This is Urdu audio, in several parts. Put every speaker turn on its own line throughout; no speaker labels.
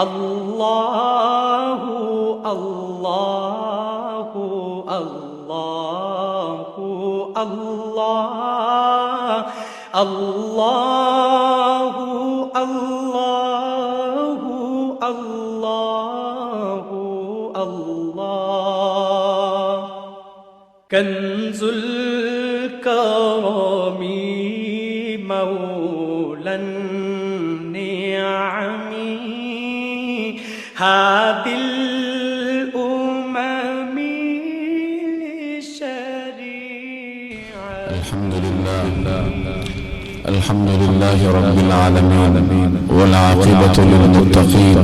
اللہ اللہ اللہ اللہ اللہ اللہ اللہ اللہ کنز الکرم مولا النعم هادي الأمم للشريعة.
الحمد لله رب العالمين والعاقبة للمتقين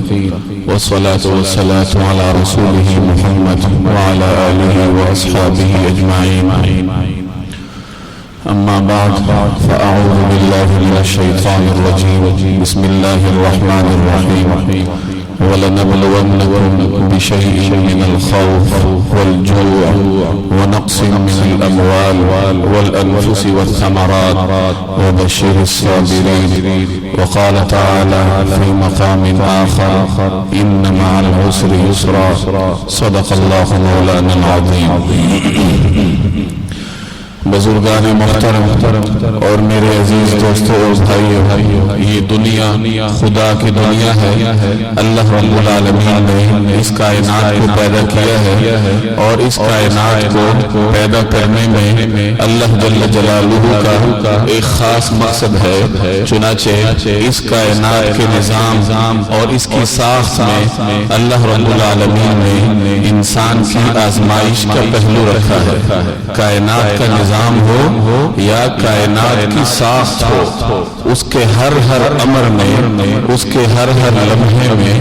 والصلاة والسلام على رسوله محمد وعلى آله وأصحابه أجمعين. أما بعد فأعوذ بالله من الشيطان الرجيم. بسم الله الرحمن الرحيم. وَلَنَبْلُوَنَّكُمْ بِشَيْءٍ مِّنَ الْخَوْفِ وَالْجُوعِ وَنَقْصٍ مِّنَ الْأَمْوَالِ وَالْأَنفُسِ وَالثَّمَرَاتِ وَبَشِّرِ الصَّابِرِينَ. وقال تعالى في مقام آخر إن مع العسر يسرا. صدق الله مولانا العظيم. بزرگان محترم اور میرے عزیز دوستو اور بھائیو، یہ دنیا خدا کی دنیا ہے. اللہ رب العالمین نے اس کائنات کو پیدا کیا ہے اور اس کائنات کو پیدا کرنے میں اللہ جل جلالہ کا ایک خاص مقصد ہے. چنانچہ اس کائنات کے نظام اور اس کی ساخت میں اللہ رب العالمین نے انسان کی آزمائش کا پہلو رکھا ہے. کائنات کا نظام ہو یا کائنات کی ساخت ہو، اس کے ہر امر میں، اس کے ہر لمحے میں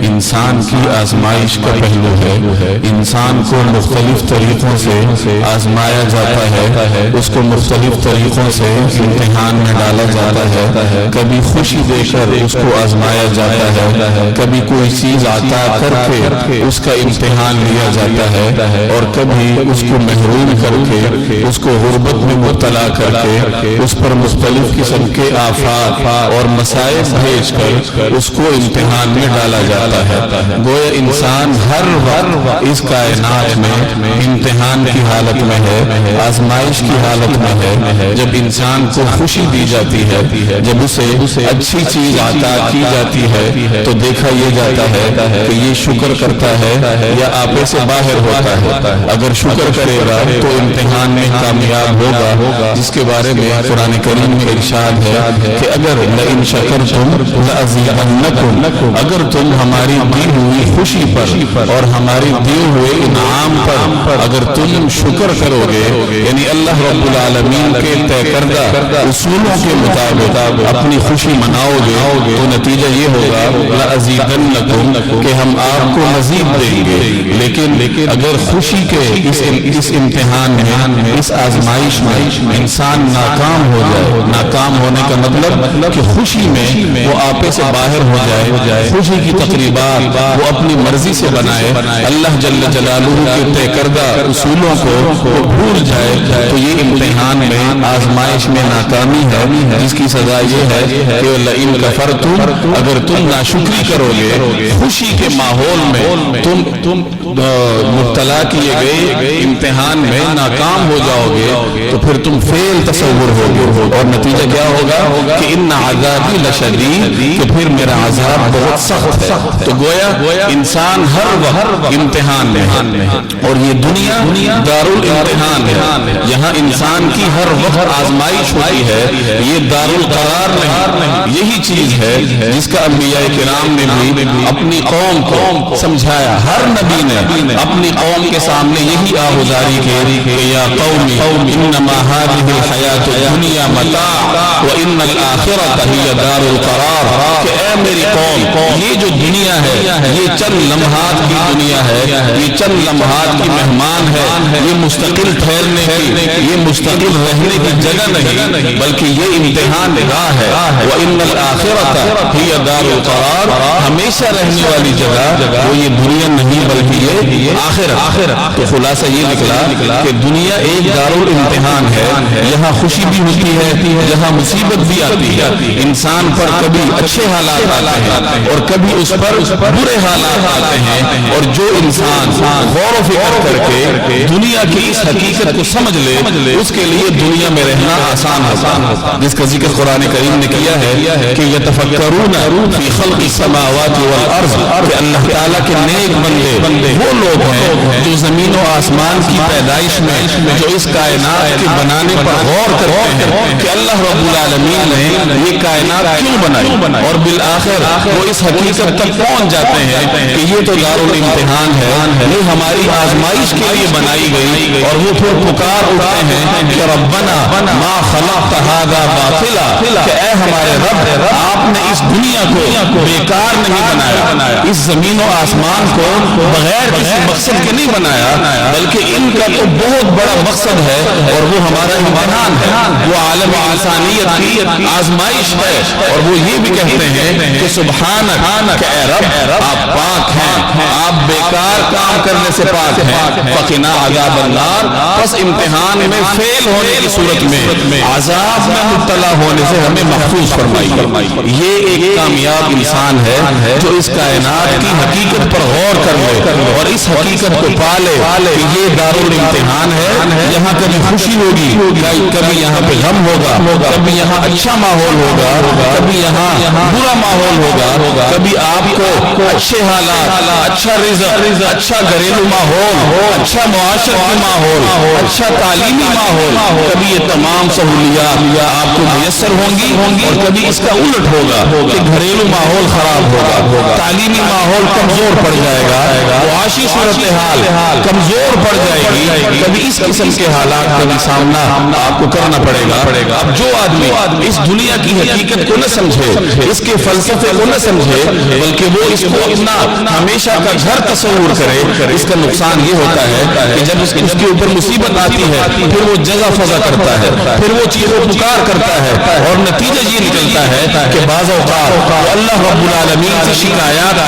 انسان کی آزمائش کا پہلو ہے. انسان کو مختلف طریقوں سے آزمایا جاتا ہے، اس کو مختلف طریقوں سے امتحان میں ڈالا جاتا ہے. کبھی خوشی دے کر اس کو آزمایا جاتا ہے، کبھی کوئی چیز عطا کر کے اس کا امتحان لیا جاتا ہے، اور کبھی اس کو محروم کر کے، اس کو غربت میں مبتلا کر کے اس پر مختلف قسم کے آفات اور مسائل بھیج کر اس کو امتحان میں ڈالا جاتا ہے. گویا انسان ہر وقت اس کائنات میں امتحان کی حالت میں ہے، آزمائش کی حالت میں ہے. جب انسان کو خوشی دی جاتی ہے، جب اسے اچھی چیز عطا کی جاتی ہے، تو دیکھا یہ جاتا ہے کہ یہ شکر کرتا ہے یا آپے سے باہر ہوتا ہے. اگر شکر کرے گا تو امتحان میں کامیاب ہوگا، جس کے بارے میں قرآن کریم میں ارشاد ہے کہ اگر لئن شکرتم لأزیدنکم، اگر تم ہماری دی ہوئی خوشی پر اور ہماری دیے ہوئے انعام پر اگر تم شکر کرو گے، یعنی اللہ رب العالمین کے طے کردہ اصولوں کے مطابق اپنی خوشی مناؤ گے، تو نتیجہ یہ ہوگا لأزیدنکم کہ ہم آپ کو مزید دیں گے. لیکن اگر خوشی کے اس امتحان میں، اس آزمائش میں انسان ناکام ہو جائے، ناکام ہونے کا مطلب کہ خوشی میں وہ آپے سے باہر ہو جائے، خوشی کی تقریبات وہ اپنی مرضی سے بنائے، اللہ جل جلالہ کے طے کردہ اصولوں کو بھول جائے، تو یہ امتحان میں، آزمائش میں ناکامی ہے، جس کی سزا یہ ہے کہ لئن کفرتم، اگر تم ناشکری کرو گے، خوشی کے ماحول میں تم مبتلا کیے گئے امتحان میں ناکام ہو جاؤ گے، تو پھر تم فیل تصور ہوگے، اور نتیجہ کیا ہوگا کہ ان عذابی لشدید، کہ پھر میرا عذاب بہت سخت ہے. تو گویا انسان ہر وقت امتحان میں ہے، اور یہ دنیا دارالامتحان ہے. یہاں انسان کی ہر وقت آزمائش ہوتی ہے. یہ دارالقرار نہیں. یہی چیز ہے جس کا انبیاء کرام نے بھی اپنی قوم کو سمجھایا. ہر نبی نے اپنی قوم کے سامنے یہی آہذاری کی کہ یا قومی انما هذه الحیات الدنیا متاع وان الاخرۃ هی دار القرار، کہ اے میری قوم، یہ جو دنیا ہے یہ چند لمحات کی دنیا ہے، یہ چند لمحات کی مہمان ہے، یہ مستقل ٹھہرنے کی، یہ مستقل رہنے کی جگہ نہیں، بلکہ یہ امتحان گاہ ہے۔ وَإِنَّ الْآخِرَةَ هِيَ دَارُ الْقَرَارِ، ہمیشہ رہنے والی جگہ وہ یہ دنیا نہیں بلکہ یہ آخرت۔ تو خلاصہ یہ نکلا کہ دنیا ایک دارالامتحان ہے، یہاں خوشی بھی ہوتی ہے، یہاں مصیبت بھی آتی ہے، انسان پر کبھی اچھے حالات آتے ہیں اور کبھی اس پر برے حالات آتے ہیں، اور جو انسان غور و فکر کر کے دنیا کی اس حقیقت کو سمجھ لے، اس کے لیے دنیا میں رہنا آسان ہوتا، جس کا ذکر قرآن کریم نے کیا ہے کہ یتفکرون فی خلق السماوات والارض، کہ اللہ تعالیٰ کے نیک بندے وہ لوگ ہیں جو زمین و آسمان کی پیدائش میں، جو اس کائنات کے بنانے پر غور کرتے ہیں کہ اللہ رب العالمین نے یہ کائنات کیوں بنائی، اور بالآخر وہ اس حقیقت تک پہنچ جاتے ہیں کہ یہ تو دارالامتحان ہے، یہ ہماری آزمائش کے لیے بنائی گئی، اور وہ پھر پکار اٹھتے ہیں کہ ربنا ما خلقت هذا باطلا، کہ اے ہمارے رب آپ نے اس دنیا کو بیکار نہیں بنایا، اس زمین و آسمان کو بغیر کسی مقصد کے نہیں بنایا، بلکہ ان کا تو بہت بڑا مقصد ہے، اور وہ ہمارا امتحان ہے، وہ عالم انسانیت کی آزمائش ہے، اور وہ یہ بھی کہتے ہیں کہ سبحانک، کہ اے رب آپ پاک ہیں، آپ بیکار کام کرنے سے پاک ہیں، فقنا عذاب النار، بس امتحان میں فیل ہونے کی صورت میں عذاب میں مبتلا ہونے سے ہمیں محفوظ فرمائی۔ یہ ایک کامیاب انسان ہے جو اس کائنات کی حقیقت پر غور کر لے اور اس حقیقت کو پالے کہ یہ دارالامتحان ہے، یہاں کبھی خوشی ہوگی، کبھی یہاں پہ غم ہوگا، کبھی یہاں اچھا ماحول ہوگا، کبھی یہاں برا ماحول ہوگا، کبھی آپ کو اچھے حالات، اچھا رزق، اچھا گھریلو ماحول، اچھا معاشرتی ماحول، اچھا تعلیمی ماحول، کبھی یہ تمام سہولیات آپ کو میسر ہوں گی، اور کبھی اس کا الٹ ہوگا کہ گھریلو ماحول خراب ہوگا، تعلیمی ماحول کمزور پڑ جائے گا، معاشی صورتحال کمزور پڑ جائے گی، کبھی اس قسم کے حالات کا بھی سامنا آپ کو کرنا پڑے گا۔ اب جو آدمی اس دنیا کی حقیقت کو نہ سمجھے، اس کے فلسفے کو نہ سمجھے، بلکہ وہ اس کو اپنا ہمیشہ کا گھر تصور کرے، اس کا نقصان یہ ہوتا ہے کہ جب اس کے اوپر مصیبت آتی ہے پھر وہ جزا فضا کرتا ہے، پھر وہ چیخ و پکار کرتا ہے، اور نتیجہ یہ نکلتا ہے کہ بعض اوقات اللہ رب العالمین سے شکایات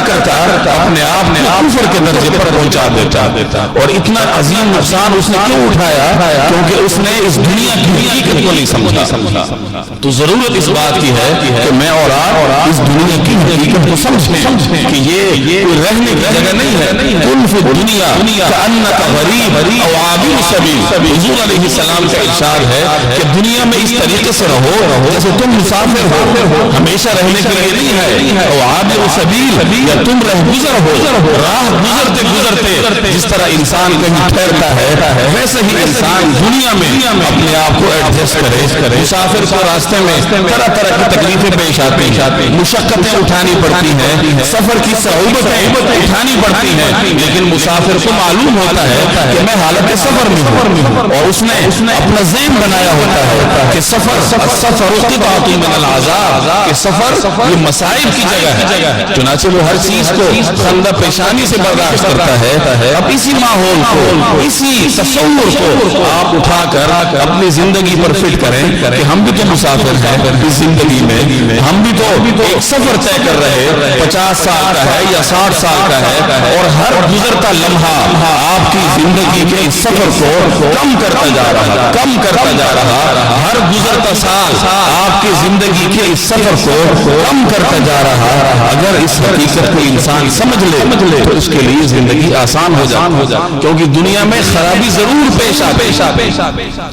کرتا اپنے آپ نے کفر کے درجے پر پہنچا دیتا، اور اتنا عظیم نقصان اس نے کیوں اٹھایا؟ کیونکہ اس نے اس دنیا کی حقیقت کو نہیں سمجھا۔ تو ضرورت اس بات کی ہے کہ میں اور آپ اس دنیا کی حقیقت کو سمجھیں کہ یہ کوئی رہنے کی جگہ نہیں ہے۔ کن فی الدنیا کأنک غریب او عابر سبیل، حضور علیہ السلام کا ارشاد ہے کہ دنیا میں اس طریقے سے رہو جیسے تم مسافر ہو، ہمیشہ رہنے کے لیے نہیں ہے، او عابر سبیل، یا تم رہ گزر ہو، راہ گزرتے گزرتے جس طرح انسان کہیں ٹھہرتا ہے ویسے ہی انسان دنیا میں اپنے آپ کو ایڈجسٹ کرے۔ مسافر کو راستے میں طرح طرح کی تکلیفیں پیش آتی ہیں، مشقتیں اٹھانی پڑتی ہیں، سفر کی صعوبتیں اٹھانی پڑتی ہیں، لیکن مسافر کو معلوم ہوتا ہے کہ میں حالت سفر میں ہوں، اور اس نے اپنا ذہن بنایا ہوتا ہے کہ سفر قطعۃ من العذاب، کہ سفر یہ مصائب کی جگہ ہے، چنانچہ وہ ہر چیز کو خندہ پیشانی سے برداشت کرتا ہے۔ اب اسی ماحول کو، اسی تصور کو آپ اٹھا کر اپنی زندگی پر فٹ کریں کہ ہم بھی تو مسافر ہیں اس زندگی میں، ہم بھی تو ایک سفر طے کر رہے، 50 سال کا ہے یا 60 سال کا ہے، اور ہر گزرتا لمحہ آپ کی زندگی کے اس سفر کو کم کرتا جا رہا، ہر گزرتا سال آپ کی زندگی کے اس سفر کو کم کرتا جا رہا۔ اگر اس حقیقت کو انسان سمجھ لے تو اس کے لیے زندگی آسان ہو جائے، کیونکہ دنیا میں خرابی ضرور پیش آتی،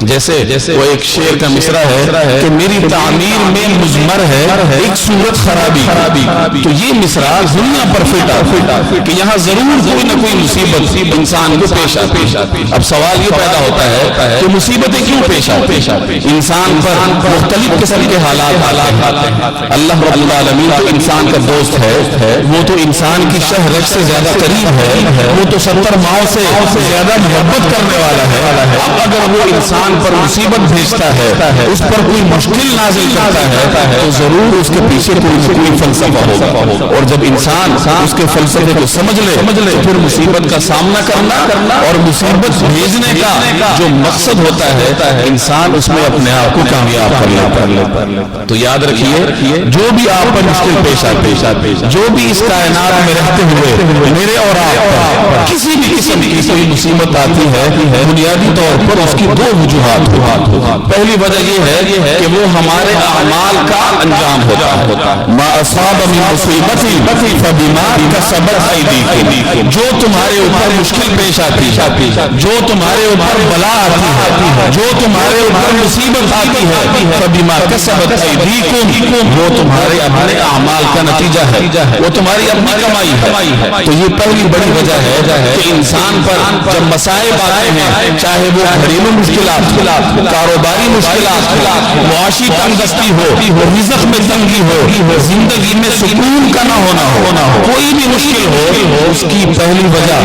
جیسے وہ ایک شعر کا مصرع ہے کہ میری تعمیر میں مضمر ہے ایک صورت خرابی، تو یہ مصرع دنیا پر فٹ کہ یہاں ضرور کوئی نہ کوئی مصیبت انسان کو پیش آتی ہے۔ اب سوال یہ پیدا ہوتا ہے کہ مصیبتیں کیوں پیش آتی ہیں؟ انسان پر مختلف قسم کے حالات آتے ہیں۔ اللہ رب العالمین تو انسان کا دوست ہے، وہ تو انسان کی شہ رگ سے زیادہ قریب ہے، وہ تو 70 ماؤں سے زیادہ محبت کرنے والا ہے۔ اب اگر وہ انسان پر مصیبت بھیجتا ہے، اس پر کوئی مشکل نازل کرتا ہے، تو ضرور اس کے پیچھے کوئی نہ کوئی فلسفہ ہوگا، اور جب انسان اس کے فلسفے کو سمجھ لے تو پھر مصیبت کا سامنا کرنا اور مصیبت بھیجنے کا جو مقصد ہوتا ہے، انسان اس میں اپنے آپ کو کامیاب کر لے۔ تو یاد رکھیے، جو بھی آپ پر مشکل پیش آتے، جو بھی اس کائنات میں رہتے ہوئے میرے اور آپ پر کسی بھی قسم کی کوئی مصیبت آتی ہے، بنیادی طور پر اس کی دو وجوہات ہوتی۔ پہلی وجہ یہ ہے کہ وہ ہمارے اعمال کا انجام ہوتا ہے۔ ما اصاب من مصیبت فبما کسبت ایدیکم، جو تمہارے اوپر مشکل پیش آتی ہے، جو تمہارے اوپر بلا آتی ہے، جو تمہارے اوپر مصیبت آتی ہے، فبما کسبت ایدیکم، وہ تمہارے اپنے اعمال کا نتیجہ ہے، وہ تمہاری اپنی کمائی ہے۔ تو یہ پہلی بڑی وجہ ہے کہ انسان پر جب مصائب آتے ہیں، چاہے وہ گھریلو مشکلات، کاروباری مشکلات، معاشی تنگ دستی ہو، رزق میں تنگی ہو، زندگی میں سکون کا نہ ہونا ہو، کوئی بھی مشکل ہو، اس کی پہلی وجہ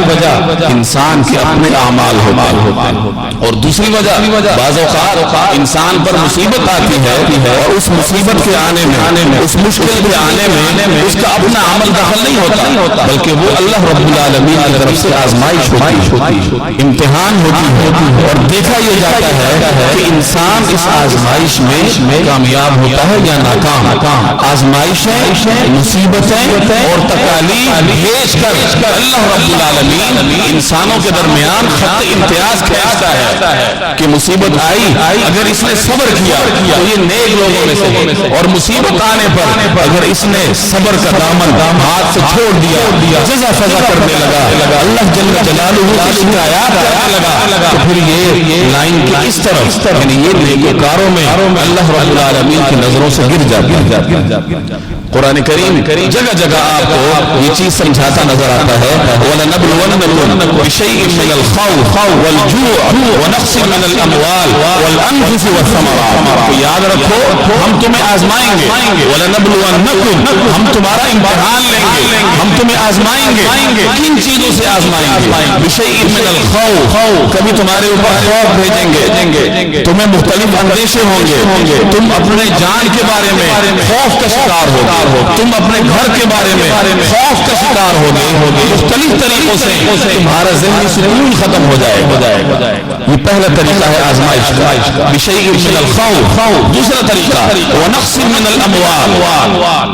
انسان کے اپنے اعمال ہوتے ہیں۔ اور دوسری وجہ، بعض اوقات انسان پر مصیبت آتی ہے اور اس مصیبت کے آنے میں، اس مشکل کے آنے میں اس کا اپنا عمل دخل نہیں ہوتا، بلکہ وہ اللہ رب العالمین کی طرف سے آزمائش ہوتی ہے، امتحان ہوتی ہے، اور دیکھا یہ جاتا ہے کہ انسان اس آزمائش میں کامیاب ہوتا ہے یا ناکام۔ آزمائشیں، مصیبتیں اور تکالیف بھیج کر اللہ رب العالمین انسانوں کے درمیان خط امتیاز کھینچتا ہے کہ مصیبت آئی، اگر اس نے صبر کیا تو یہ نیک لوگوں میں سے، اور مصیبت آنے پر اگر اس نے صبر کا دامن ہاتھ سے چھوڑ دیا، جزا فضا کرنے لگا، اللہ جل جلالہ کی شکایات کرنے لگا، تو پھر یہ لائن کی اس طرف، یعنی یہ نیکوکاروں میں اللہ رب العالمین کی نظروں سے گر جاتی۔ قرآن کریم جگہ جگہ آپ کو یہ چیز سمجھاتا نظر آتا ہے، وَلَنَبْلُوَنَّكُم بِشَيْءٍ مِّنَ الْخَوْفِ وَالْجُوعِ وَنَقْصٍ مِّنَ الْأَمْوَالِ وَالْأَنفُسِ وَالثَّمَرَاتِ، تو یاد رکھو ہم تمہیں آزمائیں گے، وَلَنَبْلُوَنَّكُم، ہم تمہارا امتحان لیں گے، ہم تمہیں آزمائیں گے، کن چیزوں سے آزمائیں گے؟ بِشَيْءٍ مِّنَ الْخَوْفِ، کبھی تمہارے اوپر خوف بھیجیں گے، تمہیں مختلف اندیشے ہوں گے، تم اپنے جان کے بارے میں خوف کا شکار ہوگے، تم اپنے گھر کے بارے میں خوف کا شکار ہوگے، مختلف طریقوں سے تمہارا ذہنی سکون ختم ہو جائے گا۔ یہ پہلا طریقہ ہے آزمائش کا، بشیء من الخوف۔ دوسرا طریقہ ونقص من الاموال،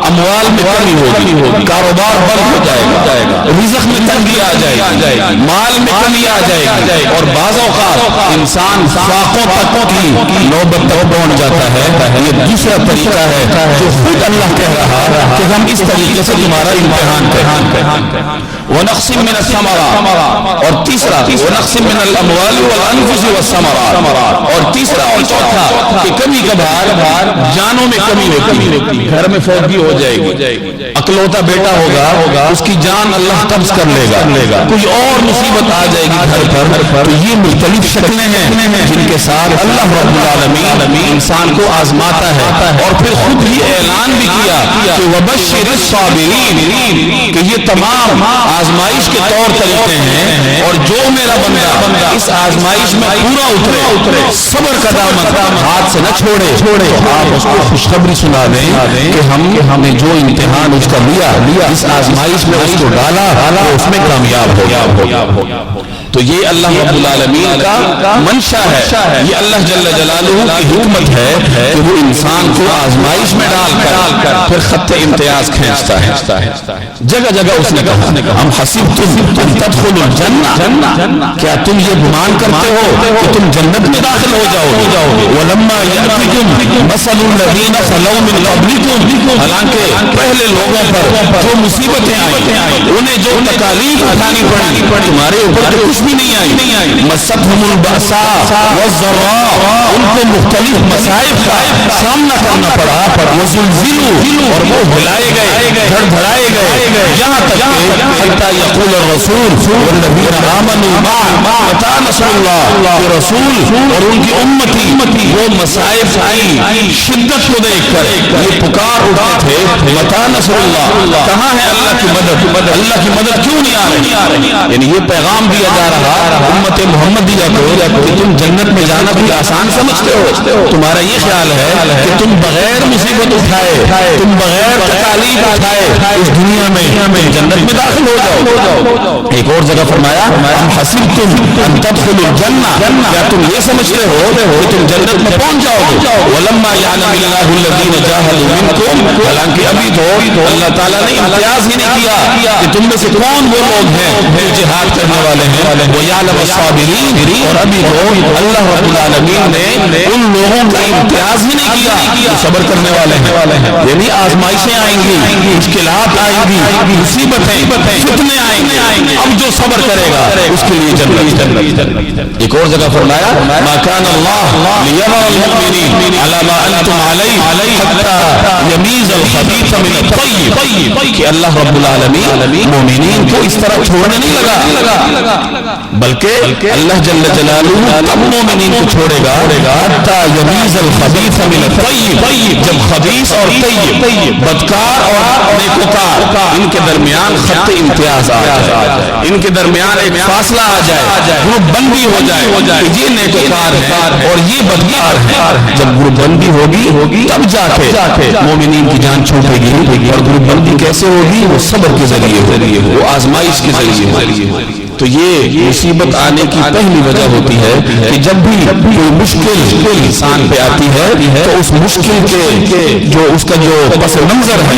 اموال میں کمی ہوگی، کاروبار بند ہو جائے گا، رزق میں تنگی آ جائے گی، مال میں کمی آ جائے گی، اور بعض اوقات انسان فاقوں تک کی نوبت تک پہنچ جاتا ہے۔ یہ دوسرا طریقہ ہے جو خود اللہ کہہ رہا کہ ہم اس طریقے سے تمہارا امتحان کریں۔ وَنَقْصٍ مِّنَ الثَّمَرَاتِ، اور تیسرا وَنَقْصٍ مِّنَ الْأَمْوَالِ وَالْأَنفُسِ وَالثَّمَرَاتِ، اور تیسرا اور چوتھا کہ کبھی کبھار جانوں میں کمی ہوتی، گھر میں فوتگی ہو جائے گی، اکلوتا بیٹا ہوگا، اس کی جان اللہ قبض کر لے گا، کوئی اور مصیبت آ جائے گی گھر پر۔ تو یہ مختلف شکلیں ہیں جن کے ساتھ اللہ رب العالمین انسان کو آزماتا ہے، اور پھر خود ہی اعلان بھی کیا کہ وَبَشِّرِ الصَّابِرِينَ، کہ یہ تمام آزمائش کے طور طریقے ہیں، اور جو میرا بندہ اس آزمائش میں پورا اترے، صبر کا دامن ہاتھ سے نہ چھوڑے، تو آپ اس کو خوشخبری سنا دیں کہ ہم نے جو امتحان اس کا لیا، اس آزمائش میں اس کو ڈالا، وہ اس میں کامیاب ہو گیا۔ تو یہ اللہ رب العالمین کا منشا ہے، یہ اللہ جل جلالہ کی حکمت ہے کہ وہ انسان کو آزمائش میں ڈال کر پھر خط امتیاز کھینچتا ہے۔ جگہ جگہ اس نے کہا ہم حسبتم ان تدخلوا الجنہ، کیا تم یہ گمان کرتے ہو کہ تم جنت میں داخل ہو جاؤ گے؟ ولما یأتکم مثل الذین خلوا من قبلکم، حالانکہ پہلے لوگوں پر جو مصیبتیں آئیں، انہیں جو تکالیف اٹھانی پڑی، تمہارے اوپر تو کچھ بھی نہیں آئی۔ مستهم البأساء والضراء، ان کو مختلف مصائب کا سامنا کرنا پڑا، وزلزلوا، اور وہ ہلائے گئے، دھڑدھڑائے گئے، یہاں تک کہ حتى يقول الرسول والذين آمنوا معه متى نصر الله. کہ رسول اور ان کی امتی وہ مصائب کی شدت کو دیکھ کر یہ پکار اٹھتے تھے متى نصر اللہ, کہاں ہے اللہ کی مدد, اللہ کی مدد کیوں نہیں آ رہی. یعنی یہ پیغام دیا جا رہا امت محمدیہ کو کہ تم جنت میں جانا بھی آسان سمجھتے ہو, تمہارا یہ خیال ہے کہ تم بغیر مصیبت اٹھائے, تم بغیر تکالیف اٹھائے اس دنیا میں جنت میں داخل ہو جاؤ. ایک اور جگہ فرمایا ہم حسبتم ان تدخلوا الجنہ, کیا تم یہ سمجھتے ہو کہ تم جنت میں پہنچ جاؤ گے. ولما يعلم الله الذين جاهدوا منكم, حالانکہ ابھی تو اللہ تعالیٰ نے امتیاز ہی نہیں کیا کہ تم میں سے کون وہ لوگ ہیں جو جہاد کرنے والے ہیں. ويعلم الصابرين, اور ابھی تو اللہ رب العالمین نے ان لوگوں کا امتیاز ہی نہیں کیا جو صبر کرنے والے ہیں. یعنی آزمائشیں آئیں گی, مشکلات آئیں گی, مصیبتیں فتنے آئیں گے, اب جو صبر کرے گا اس کے لیے جنت. ایک اور جگہ فرمایا ما كان الله ليذر المؤمنين على ما انتم عليه حتى يميز الخبيث من الطيب, کہ اللہ رب العالمین مومنین کو اس طرح چھوڑنے نہیں لگا, بلکہ اللہ جل جلالہ تب مومنین کو چھوڑے گا حتى يميز الخبيث من الطيب, جب خبیث اور طیب, بدکار اور نیکوکار ان کے درمیان خط امتیاز آ جائے, ان کے درمیان ایک فاصلہ آ جائے, گروپ بندی ہو جائے کہ یہ نیکوکار ہے اور یہ بدکار ہے. جب گروپ بندی ہوگی تب جا کے مومنین کی جان چھوٹے گی. اور گروپ بندی کیسے ہوگی؟ وہ صبر کے ذریعے ہوگی, وہ آزمائش کے ذریعے ہوگی. تو یہ مصیبت آنے کی پہلی وجہ ہوتی ہے کہ جب بھی کوئی مشکل انسان پہ آتی ہے تو اس مشکل کے جو اس کا جو پس منظر ہے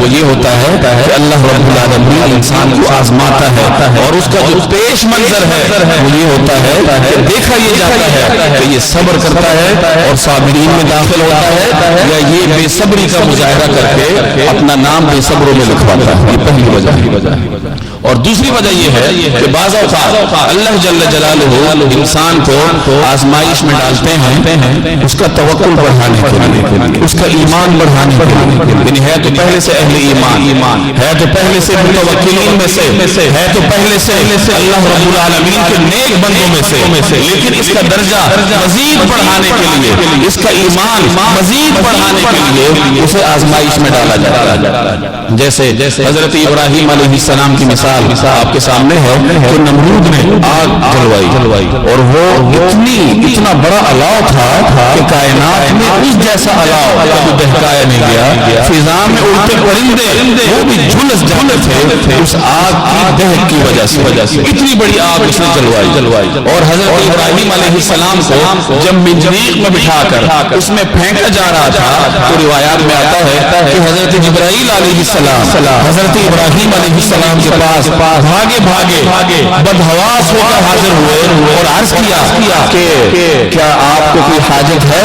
وہ یہ ہوتا ہے کہ اللہ رب العالمین انسان کو آزماتا ہے, اور اس کا جو پیش منظر ہے وہ یہ ہوتا ہے کہ دیکھا یہ جاتا ہے کہ یہ صبر کرتا ہے اور صابرین میں داخل ہوتا ہے, یا یہ بے صبری کا مظاہرہ کر کے اپنا نام بے صبروں میں لکھواتا ہے. یہ پہلی وجہ ہے. اور دوسری وجہ یہ ہے کہ بعض اوقات اللہ جل جلالہ انسان کو آزمائش میں ڈالتے ہیں اس کا توکل بڑھانے کے لیے, اس کا ایمان بڑھانے کے لیے. یعنی ہے تو پہلے سے اہل ایمان, ہے تو پہلے سے متوکلین میں سے, ہے تو پہلے سے اللہ رب العالمین کے نیک بندوں میں سے, لیکن اس کا درجہ مزید بڑھانے کے لیے, اس کا ایمان مزید بڑھانے کے لیے اسے آزمائش میں ڈالا جاتا ہے. جیسے حضرت ابراہیم علیہ السلام کی مثال آپ کے سامنے ہے کہ نمرود نے آگ جلوائی اور وہ اتنا بڑا الاؤ تھا کہ کائنات میں اس جیسا الاؤ کبھی دہکایا نہیں گیا. فضا میں اڑتے پرندے وہ بھی جھلس جاتے تھے اس آگ کی دہک کی وجہ سے. اتنی بڑی آگ اس نے جلوائی. اور حضرت ابراہیم علیہ السلام کو جب منجنیق میں بٹھا کر اس میں پھینکا جا رہا تھا تو روایات میں آتا ہے کہ حضرت جبرائیل علیہ السلام حضرت ابراہیم علیہ السلام کے پاس بھاگے بدحواس ہو کر حاضر ہوئے اور عرض کیا کہ کیا آپ کو کوئی حاجت ہے,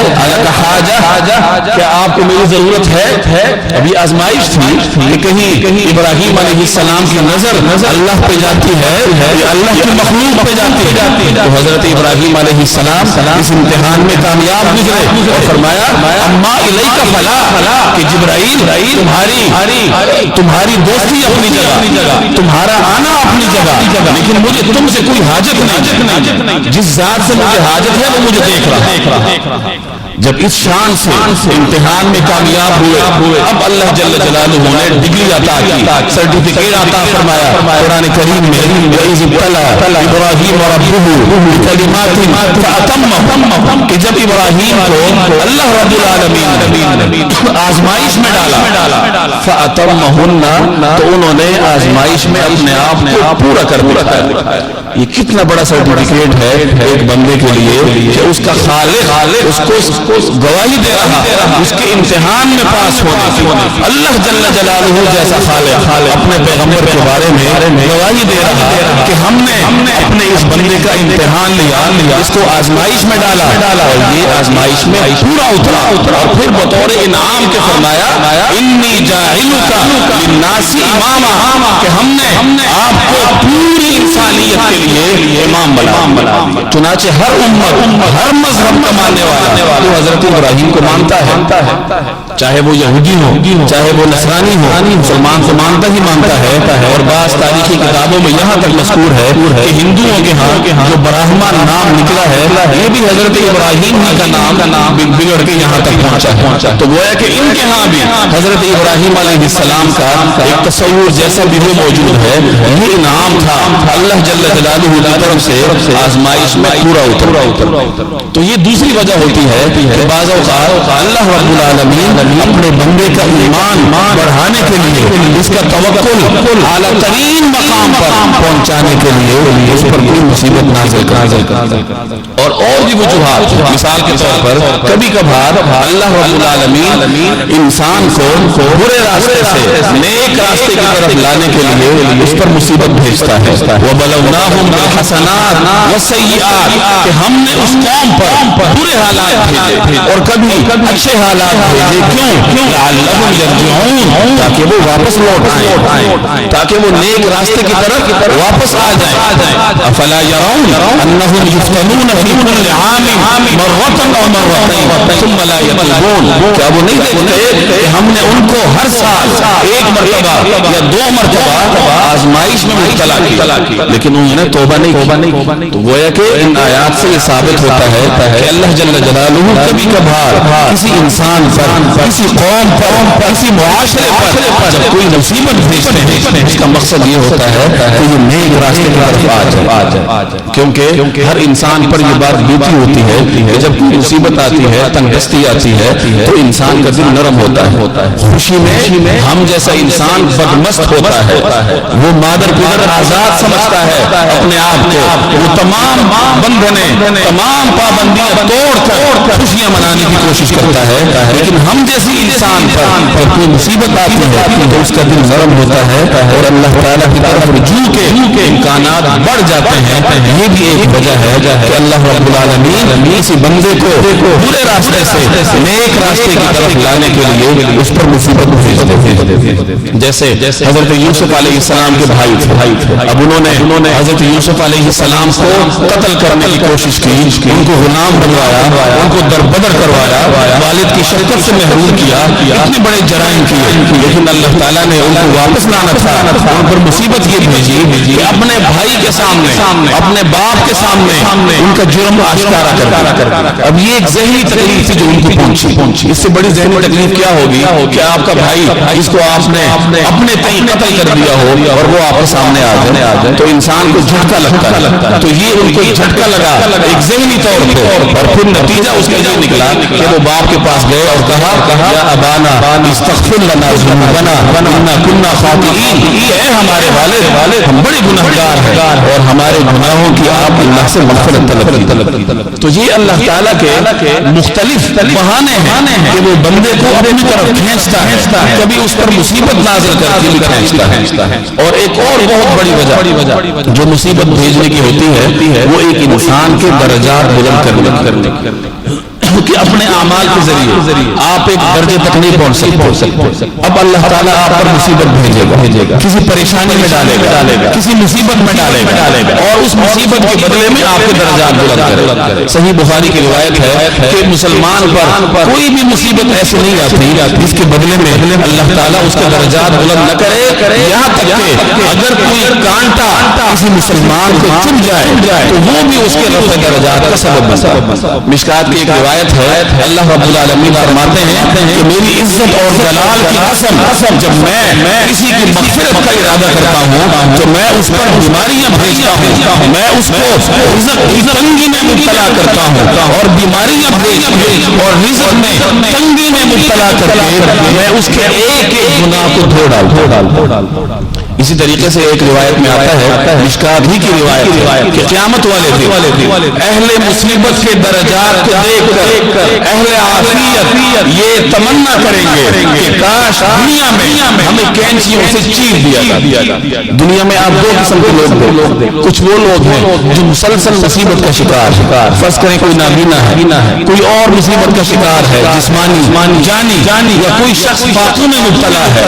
کیا آپ کو میری ضرورت ہے. ابھی آزمائش تھی کہ کہیں ابراہیم علیہ السلام کی نظر اللہ پہ جاتی ہے یا اللہ کی مخلوق پہ جاتی ہے. تو حضرت ابراہیم علیہ السلام اس امتحان میں کامیاب گزرے اور فرمایا اما الیک فلا, کہ جبرائیل تمہاری دوستی اپنی جگہ, تمہارا آنا اپنی جگہ, لیکن مجھے تم سے کوئی حاجت نہیں. جس ذات سے مجھے حاجت ہے وہ مجھے دیکھ رہا ہے. جب اس شان سے امتحان میں کامیاب ہوئے اب اللہ جل جلالہ نے ڈگری عطا کی, سرٹیفکیٹ عطا فرمایا. قرآن کریم میں وَإِذِ ابْتَلَىٰ إِبْرَاهِيمَ رَبُّهُ بِكَلِمَاتٍ فَأَتَمَّهُنَّ, کہ جب ابراہیم کو اللہ رب العالمین آزمائش میں ڈالا فَأَتَمَّهُنَّ, تو انہوں نے آزمائش میں اپنے آپ کو پورا کر دیا. یہ کتنا بڑا سرٹیفکیٹ ہے ایک بندے کے لیے کہ اس کا خالق اس کو گواہی دے رہا, اس کے امتحان میں پاس ہونے کی. اللہ جل جلالہ جیسا خالق اپنے پیغمبر کے بارے میں گواہی دے رہا کہ ہم نے اپنے اس بندے کا امتحان لیا, اس کو آزمائش میں ڈالا اور یہ آزمائش میں پورا اترا. اور پھر بطور انعام کے فرمایا انی جاعلک للناس اماما, کہ ہم نے آپ کو پوری انسانیت کے لیے امام بنا. چنانچہ ہر امت ہر مذہب کا ماننے والا تو حضرت ابراہیم کو مانتا ہے, چاہے وہ یہودی ہو چاہے وہ نصرانی ہو، مسلمان تو مانتا ہی مانتا ہے، اور بعض تاریخی کتابوں میں یہاں تک مذکور ہے کہ ہندوؤں کے ہاں جو براہما نام نکلا ہے یہ بھی حضرت ابراہیم ہی کا نام بگڑ کے یہاں تک پہنچا. تو گویا کہ ان کے ہاں بھی حضرت ابراہیم علیہ السلام کا ایک تصور جیسا بھی وہ موجود ہے. یہ انعام تھا اللہ جل جلالہ کی طرف سے آزمائش میں پورا اترا. تو یہ دوسری وجہ ہوتی ہے کہ بعض اوقات اللہ رب العالمین اپنے بندے کا ایمان بڑھانے کے لیے، اس کا توکل اعلیٰ ترین مقام پر پہنچانے کے لیے اس پر کوئی مصیبت نازل کرتا ہے. اور بھی وجوہات، مثال کے طور پر کبھی کبھار اللہ رب العالمین انسان کو برے راستے سے نیک راستے کی طرف لانے کے لیے اس پر مصیبت بھیجتا ہے. وَبَلَوْنَاهُمْ بِالْحَسَنَاتِ وَالسَّيِّئَاتِ، کہ ہم نے اس قوم پر برے حالات بھیجے اور کبھی اچھے حالات بھیجے. کیوں؟ لَعَلَّهُمْ يَرْجِعُونَ، تاکہ وہ واپس لوٹ آئیں، تاکہ وہ نیک راستے کی طرف واپس آ جائیں. أَفَلَا يَرَوْنَ أَنَّهُمْ يُفْتَنُونَ فِي كُلِّ عَامٍ مَرَّةً أَوْ مَرَّتَيْنِ ثُمَّ لَا يَتُوبُونَ، کیا وہ نہیں دیکھتے کہ ہم نے ان کو ہر سال ایک مرتبہ یا 2 مرتبہ آزمائش میں مبتلا کیا لیکن انہوں نے توبہ نہیں. تو گویا کہ ان آیات سے یہ ثابت ہوتا ہے کہ اللہ جل جلالہ کبھی کبھار کسی انسان پر، کسی قوم پر، کسی معاشرے پر جب کوئی مصیبت بھیجتے ہیں اس کا مقصد یہ ہوتا ہے کہ یہ نیک راستے کی طرف آ جائے. کیونکہ ہر انسان پر یہ بات بیتی ہوتی ہے کہ جب کوئی مصیبت آتی ہے، تنگ دستی آتی ہے تو انسان کا دل نرم ہوتا ہے. خوشی میں ہم جیسا انسان بدمست ہوتا ہے، وہ مادر پدر آزاد سمجھتا ہے اپنے آپ کو، وہ تمام بندھنے، تمام پابندیاں توڑ کر خوشیاں منانے کی کوشش کرتا ہے. لیکن ہم جیسی انسان پر کوئی مصیبت آتی ہے تو اس کا دل نرم ہوتا ہے اور اللہ تعالیٰ کی طرف رجوع کے امکانات بڑھ جاتے ہیں. یہ بھی ایک وجہ ہے کہ اللہ رب العالمین کسی بندے کو برے راستے سے نیک راستے کی طرف لانے کے لیے اس پر مصیبت بھیجتے ہیں. جیسے حضرت یوسف علیہ السلام کے بھائی تھے، اب انہوں نے حضرت یوسف علیہ السلام کو قتل کرنے کی کوشش کی، ان کو غلام بنوایا، ان کو دربدر کروایا، والد کی شفقت سے محروم کیا، اتنے بڑے جرائم کیے. لیکن اللہ تعالیٰ نے ان کو واپس لانا تھا، ان پر مصیبت یہ بھیجی کہ اپنے بھائی کے سامنے، اپنے باپ کے سامنے ان کا جرم آشکارا کر. اب یہ ایک ذہنی تکلیف تھی جو ان کو پہنچی. اس سے بڑی ذہنی تکلیف کیا ہوگی کہ آپ کا بھائی جس کو آپ نے اپنے تئیں قتل کر دیا ہو اور وہ آپ کے سامنے آ جائے تو انسان کو جھٹکا لگتا ہے. تو یہ ان کو جھٹکا لگا ایک ذہنی طور پہ، اور پھر نتیجہ اس کا یہ نکلا کہ وہ باپ کے پاس گئے اور کہا یا ابانا استغفر لنا ذنوبنا انا كنا خاطئین، اے ہمارے والد ہم بڑے گنہگار ہیں اور ہمارے گناہوں کی آپ اللہ سے مغفرت طلب کی. تو یہ اللہ تعالیٰ کے مختلف بہانے ہیں کہ وہ بندے کو اپنی طرف کھینچتا ہے، کبھی اس پر مصیبت نازل کر کے بھی کھینچتا ہے. اور ایک اور بہت بڑی وجہ جو مصیبت بھیجنے کی ہوتی ہے وہ ایک انسان کے درجات بلند کرنے کہ اپنے اعمال کے ذریعے آپ ایک درجے تک نہیں پہنچ سکتے. اب اللہ تعالیٰ آپ پر مصیبت بھیجے گا، کسی پریشانی میں ڈالے گا، کسی مصیبت میں ڈالے گا اور اس مصیبت کے بدلے میں آپ کے درجات بلند کرے. صحیح بخاری کی روایت ہے کہ مسلمان پر کوئی بھی مصیبت ایسی نہیں آتی جس کے بدلے میں اللہ تعالیٰ اس کے درجات بلند نہ کرے. یہاں تک کہ اگر کوئی کانٹا کسی مسلمان کو چبھ جائے تو وہ بھی اس کے رفع درجات کا سبب بنتا ہے. مشکات کی ایک روایت ہے، اللہ رب العالمین فرماتے ہیں کہ میری عزت اور جلال کی قسم جب میں کسی کی مغفرت کا ارادہ کرتا ہوں تو میں اس پر بیماریاں بھیجتا ہوں، میں اس کو رزق کی تنگی میں مبتلا کرتا ہوں اور بیماریاں بھیج کے اور رزق میں تنگی میں مبتلا کر کے میں اس کے ایک گناہ کو دھو ڈالتا ہوں. اسی طریقے سے ایک روایت میں آتا ہے، مشکات ہی کی روایت ہے کہ قیامت والے دن اہل مصیبت کے درجات کو دیکھ کر اہل عافیت یہ تمنا کریں گے کہ کاش دنیا میں ہمیں کینچیوں سے چیر دیا جاتا. دنیا میں آپ 2 قسم کے لوگ ہیں. کچھ وہ لوگ ہیں جو مسلسل مصیبت کا شکار، فرض کریں کوئی نابینا ہے، کوئی اور مصیبت کا شکار ہے، جسمانی جانی یا کوئی شخص فاقوں میں مبتلا ہے،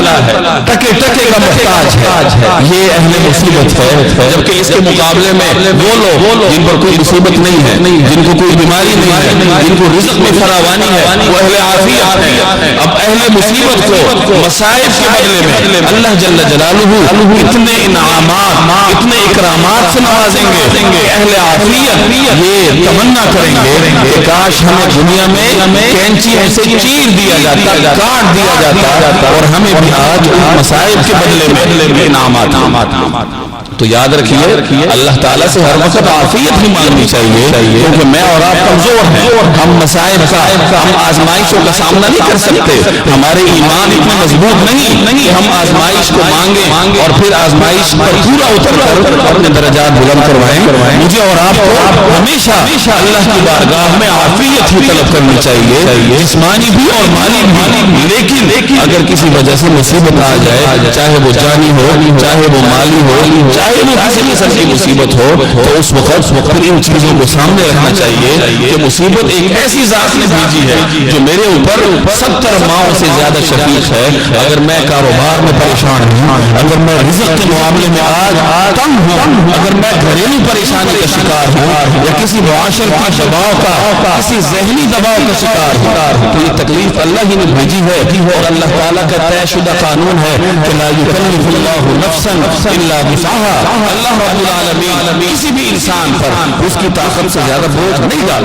ٹکے کا محتاج ہے، محتاج ہے، یہ اہل مصیبت ہے، جبکہ اس کے مقابلے میں وہ لوگ جن پر کوئی مصیبت نہیں ہے، جن کو کوئی بیماری نہیں ہے، جن کو رزق میں فراوانی ہے، وہ اہل عافیت ہے۔ اب اہل مصیبت کو مصائب کے بدلے میں اللہ جل جلالہ اتنے انعامات، اتنے اکرامات سے نوازیں گے کہ اہل عافیت یہ تمنا کریں گے کہ کاش ہمیں دنیا میں کینچی ایسے چیر دیا جاتا، کاٹ دیا جاتا، اور ہمیں بھی آج ان مصائب کے بدلے میں انعامات۔ تو یاد رکھیے اللہ تعالیٰ سے ہر وقت عافیت ہی مانگنی چاہیے، کیونکہ میں اور آپ کمزور ہیں، ہم مصائب کا، ہم آزمائشوں کا سامنا نہیں کر سکتے، ہمارے ایمان اتنے مضبوط نہیں کہ ہم آزمائش کو مانگیں اور پھر آزمائش پر پورا اتر کر اپنے درجات بلند کروائیں۔ مجھے اور آپ کو ہمیشہ اللہ کی بارگاہ میں عافیت ہی طلب کرنی چاہیے، جسمانی بھی اور مالی بھی، لیکن اگر کسی وجہ سے مصیبت آ جائے، چاہے وہ جانی ہو، چاہے وہ مالی ہو، چاہے وہ کسی قسم کی مصیبت ہو، تو اس وقت پھر ان چیزوں کو سامنے رکھنا چاہیے کہ مصیبت ایک ایسی ذات نے بھیجی ہے جو میرے اوپر 70 ماؤں سے زیادہ شفیق ہے۔ اگر میں کاروبار میں پریشان ہوں، اگر میں رزق کے معاملے میں آج تنگ ہوں، اگر میں گھریلو پریشانی کا شکار ہوں، یا کسی معاشر کی دباؤ کا، کسی ذہنی دباؤ کا شکار ہوں، تو یہ تکلیف اللہ ہی نے بھیجی ہے، اور اللہ تعالیٰ کا طے شدہ قانون ہے کہ لا یکلف اللہ نفسا الا وسعها۔ اللہ رب العالمین کسی بھی انسان پر اس کی طاقت سے زیادہ بوجھ نہیں ڈال۔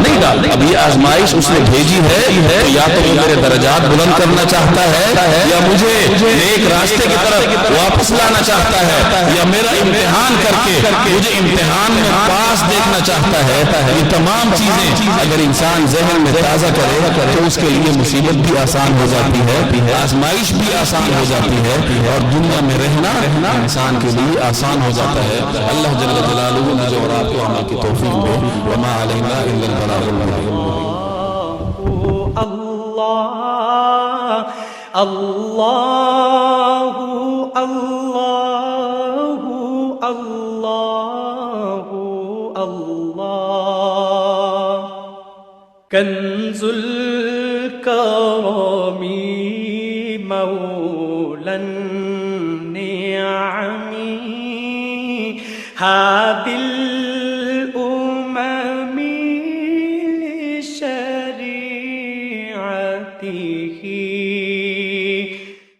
اب یہ آزمائش اس نے بھیجی ہے تو یا تو وہ میرے درجات بلند کرنا چاہتا ہے، یا مجھے ایک راستے کی طرف واپس لانا چاہتا ہے، یا میرا امتحان کر کے مجھے امتحان میں پاس دیکھنا چاہتا ہے۔ یہ تمام چیزیں اگر انسان ذہن میں تازہ کرے تو اس کے لیے مصیبت بھی آسان ہو جاتی ہے، آزمائش بھی آسان ہو جاتی ہے، اور دنیا میں رہنا انسان کے لیے آسان ہو جاتا ہے۔ اللہ جل جلالہ مجھے اور آپ کو عمل کی توفیق دے۔ وما علینا الا البلاغ المبین۔
اللہ اللہ اللہ اللہ اللہ کنز الکرم مولا النعم هذه